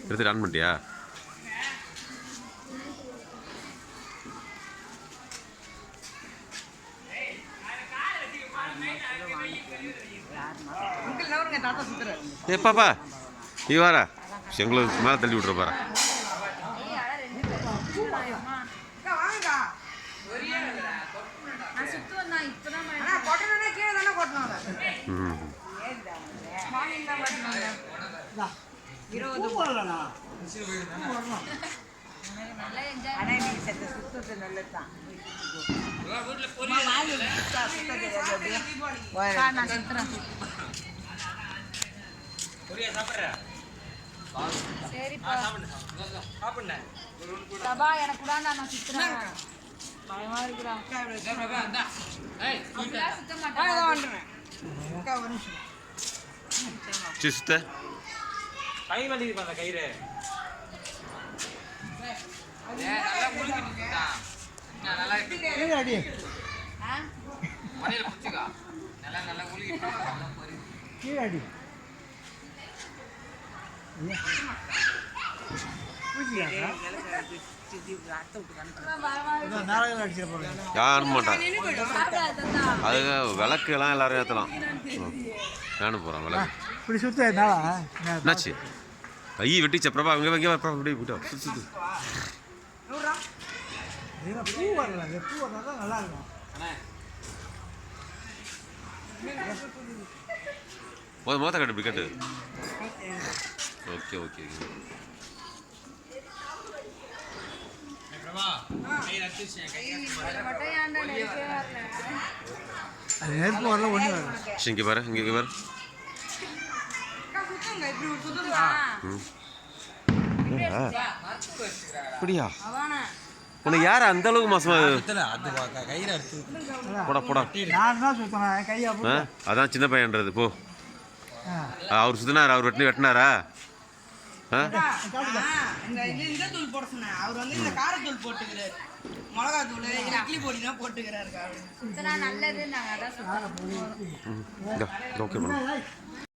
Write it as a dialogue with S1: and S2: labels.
S1: எடுத்துட்டு ஆன் பண்ணிட்டியா? ஏப்பாப்பா நீ வாரா எங்களுக்கு மேலே தள்ளி விட்ற பாரு.
S2: கை வலி அந்த கயிறு
S1: யாரும் மாட்டான். அது விளக்கு எல்லாம் எல்லாரும் ஏற்றலாம். நானும் போகிறேன் விளக்கு
S3: இப்படி சுத்த
S1: என்னாச்சு? ஐய வெட்டிச்ச பிரபா இங்கே வைங்க இப்படி விட்டோம்.
S3: பூ வரல, பூ வரலாம் தான் நல்லா இருக்கும்.
S1: மொத்த கட்டு இப்படி கட்டு. ஓகே ஓகே
S3: நெருப்பு வரல ஒன்று வரல.
S1: இங்கே பாரு இங்கே பாரு. அப்படியா உனக்கு யார் அந்த அளவுக்கு மாசமா? போடா போடா. அதான் சின்ன பையன்றது போ. அவர் சுத்தினார், அவர் வெட்டினாரா?
S4: நல்லது.